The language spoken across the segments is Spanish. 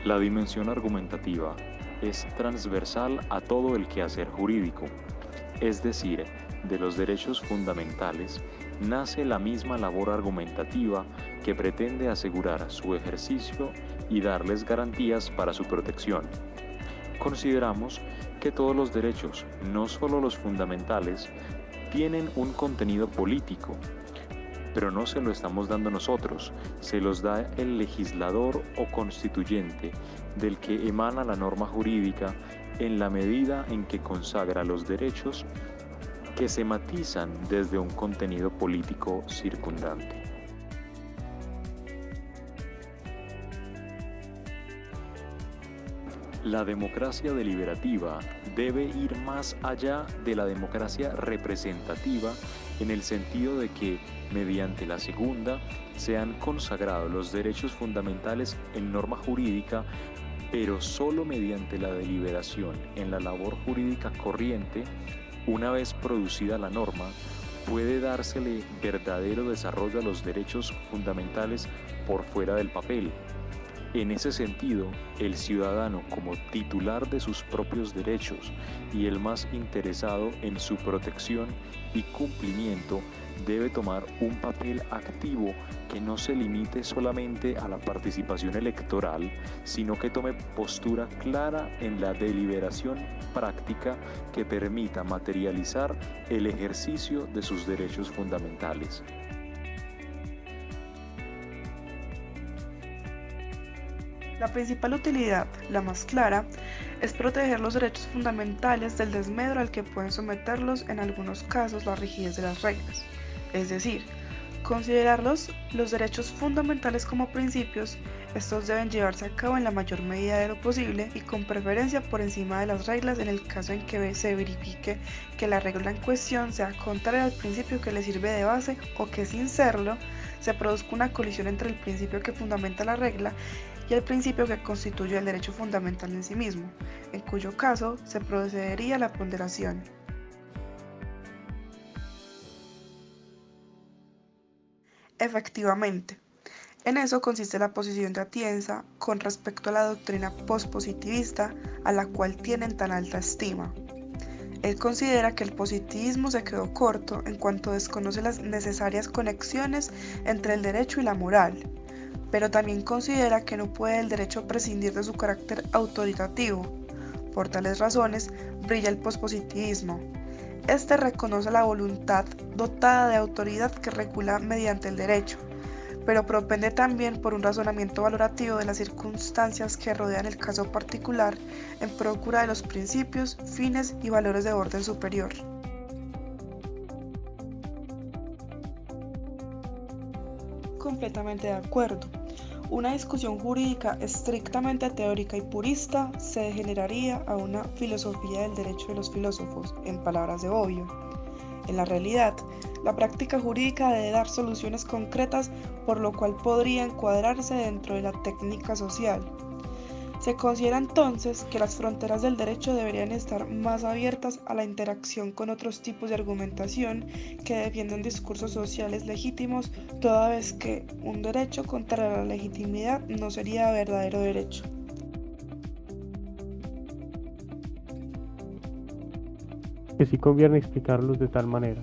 La dimensión argumentativa es transversal a todo el quehacer jurídico, es decir, de los derechos fundamentales nace la misma labor argumentativa que pretende asegurar su ejercicio y darles garantías para su protección. Consideramos que todos los derechos, no solo los fundamentales, tienen un contenido político, pero no se lo estamos dando nosotros, se los da el legislador o constituyente, del que emana la norma jurídica en la medida en que consagra los derechos que se matizan desde un contenido político circundante. La democracia deliberativa debe ir más allá de la democracia representativa en el sentido de que, mediante la segunda, se han consagrado los derechos fundamentales en norma jurídica, pero solo mediante la deliberación en la labor jurídica corriente, una vez producida la norma, puede dársele verdadero desarrollo a los derechos fundamentales por fuera del papel. En ese sentido, el ciudadano como titular de sus propios derechos y el más interesado en su protección y cumplimiento debe tomar un papel activo que no se limite solamente a la participación electoral, sino que tome postura clara en la deliberación práctica que permita materializar el ejercicio de sus derechos fundamentales. La principal utilidad, la más clara, es proteger los derechos fundamentales del desmedro al que pueden someterlos en algunos casos la rigidez de las reglas, es decir, considerarlos los derechos fundamentales como principios. Estos deben llevarse a cabo en la mayor medida de lo posible y con preferencia por encima de las reglas en el caso en que se verifique que la regla en cuestión sea contraria al principio que le sirve de base o que sin serlo se produzca una colisión entre el principio que fundamenta la regla y el principio que constituye el derecho fundamental en sí mismo, en cuyo caso se procedería a la ponderación. Efectivamente, en eso consiste la posición de Atienza con respecto a la doctrina pospositivista a la cual tienen tan alta estima. Él considera que el positivismo se quedó corto en cuanto desconoce las necesarias conexiones entre el derecho y la moral, pero también considera que no puede el derecho prescindir de su carácter autoritativo. Por tales razones, brilla el pospositivismo. Este reconoce la voluntad dotada de autoridad que regula mediante el derecho, pero propende también por un razonamiento valorativo de las circunstancias que rodean el caso particular en procura de los principios, fines y valores de orden superior. Completamente de acuerdo. Una discusión jurídica estrictamente teórica y purista se degeneraría a una filosofía del derecho de los filósofos, en palabras de Bobbio. En la realidad, la práctica jurídica debe dar soluciones concretas, por lo cual podría encuadrarse dentro de la técnica social. Se considera entonces que las fronteras del derecho deberían estar más abiertas a la interacción con otros tipos de argumentación que defienden discursos sociales legítimos, toda vez que un derecho contra la legitimidad no sería verdadero derecho. Que sí conviene explicarlos de tal manera,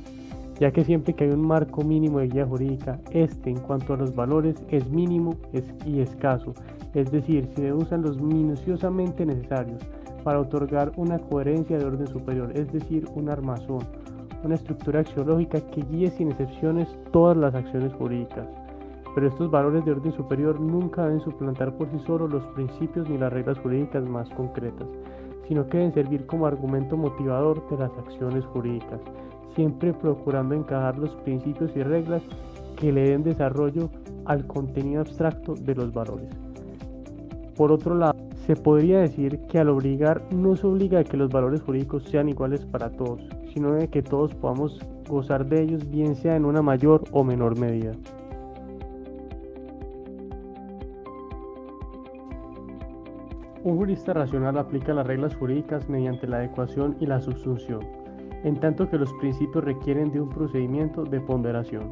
ya que siempre que hay un marco mínimo de guía jurídica, este en cuanto a los valores es mínimo y escaso, es decir, se usan los minuciosamente necesarios para otorgar una coherencia de orden superior, es decir, un armazón, una estructura axiológica que guíe sin excepciones todas las acciones jurídicas. Pero estos valores de orden superior nunca deben suplantar por sí solos los principios ni las reglas jurídicas más concretas, sino que deben servir como argumento motivador de las acciones jurídicas, siempre procurando encajar los principios y reglas que le den desarrollo al contenido abstracto de los valores. Por otro lado, se podría decir que al obligar no se obliga a que los valores jurídicos sean iguales para todos, sino de que todos podamos gozar de ellos, bien sea en una mayor o menor medida. Un jurista racional aplica las reglas jurídicas mediante la adecuación y la subsunción, en tanto que los principios requieren de un procedimiento de ponderación.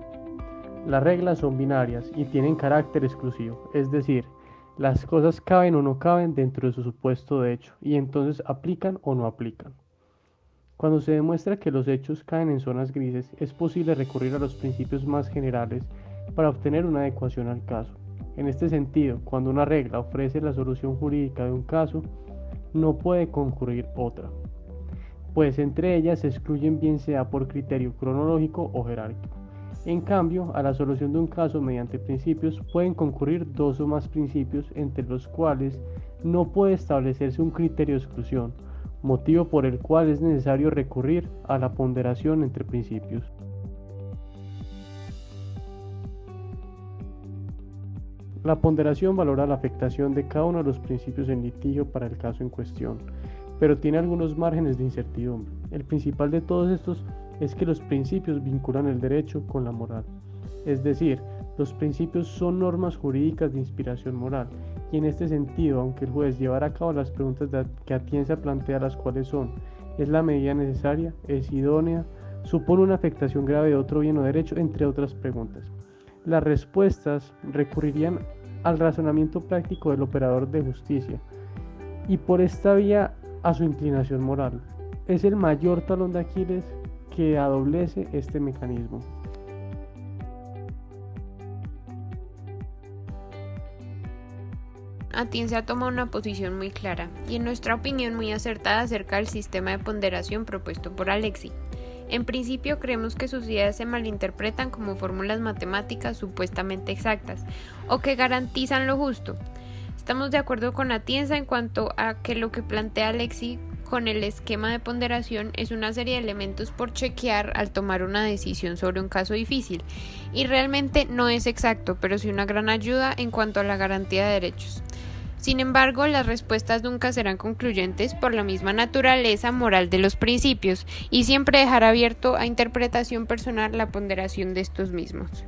Las reglas son binarias y tienen carácter exclusivo, es decir, Las cosas caben o no caben dentro de su supuesto de hecho, y entonces aplican o no aplican. Cuando se demuestra que los hechos caen en zonas grises, es posible recurrir a los principios más generales para obtener una adecuación al caso. En este sentido, cuando una regla ofrece la solución jurídica de un caso, no puede concurrir otra, pues entre ellas se excluyen bien sea por criterio cronológico o jerárquico. En cambio, a la solución de un caso mediante principios pueden concurrir dos o más principios entre los cuales no puede establecerse un criterio de exclusión, motivo por el cual es necesario recurrir a la ponderación entre principios. La ponderación valora la afectación de cada uno de los principios en litigio para el caso en cuestión, pero tiene algunos márgenes de incertidumbre. El principal de todos estos es que los principios vinculan el derecho con la moral. Es decir, los principios son normas jurídicas de inspiración moral, y en este sentido, aunque el juez llevara a cabo las preguntas que Atienza plantea, las cuales son: ¿es la medida necesaria? ¿Es idónea? ¿Supone una afectación grave de otro bien o derecho? Entre otras preguntas. Las respuestas recurrirían al razonamiento práctico del operador de justicia, y por esta vía a su inclinación moral. Es el mayor talón de Aquiles que adoblece este mecanismo. Atienza toma una posición muy clara y en nuestra opinión muy acertada acerca del sistema de ponderación propuesto por Alexi. En principio creemos que sus ideas se malinterpretan como fórmulas matemáticas supuestamente exactas o que garantizan lo justo. Estamos de acuerdo con Atienza en cuanto a que lo que plantea Alexi con el esquema de ponderación es una serie de elementos por chequear al tomar una decisión sobre un caso difícil, y realmente no es exacto, pero sí una gran ayuda en cuanto a la garantía de derechos. Sin embargo, las respuestas nunca serán concluyentes por la misma naturaleza moral de los principios, y siempre dejar abierto a interpretación personal la ponderación de estos mismos.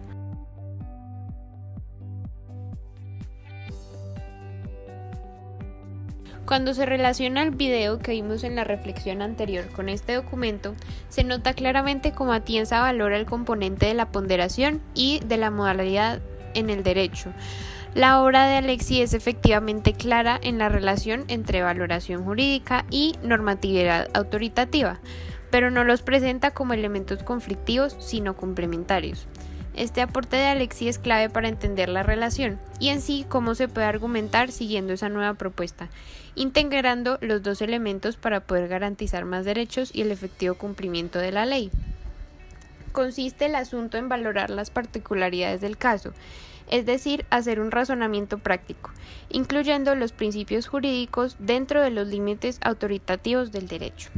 Cuando se relaciona el video que vimos en la reflexión anterior con este documento, se nota claramente cómo Atienza valora el componente de la ponderación y de la modalidad en el derecho. La obra de Alexi es efectivamente clara en la relación entre valoración jurídica y normatividad autoritativa, pero no los presenta como elementos conflictivos, sino complementarios. Este aporte de Alexi es clave para entender la relación y en sí cómo se puede argumentar siguiendo esa nueva propuesta, integrando los dos elementos para poder garantizar más derechos y el efectivo cumplimiento de la ley. Consiste el asunto en valorar las particularidades del caso, es decir, hacer un razonamiento práctico, incluyendo los principios jurídicos dentro de los límites autoritativos del derecho.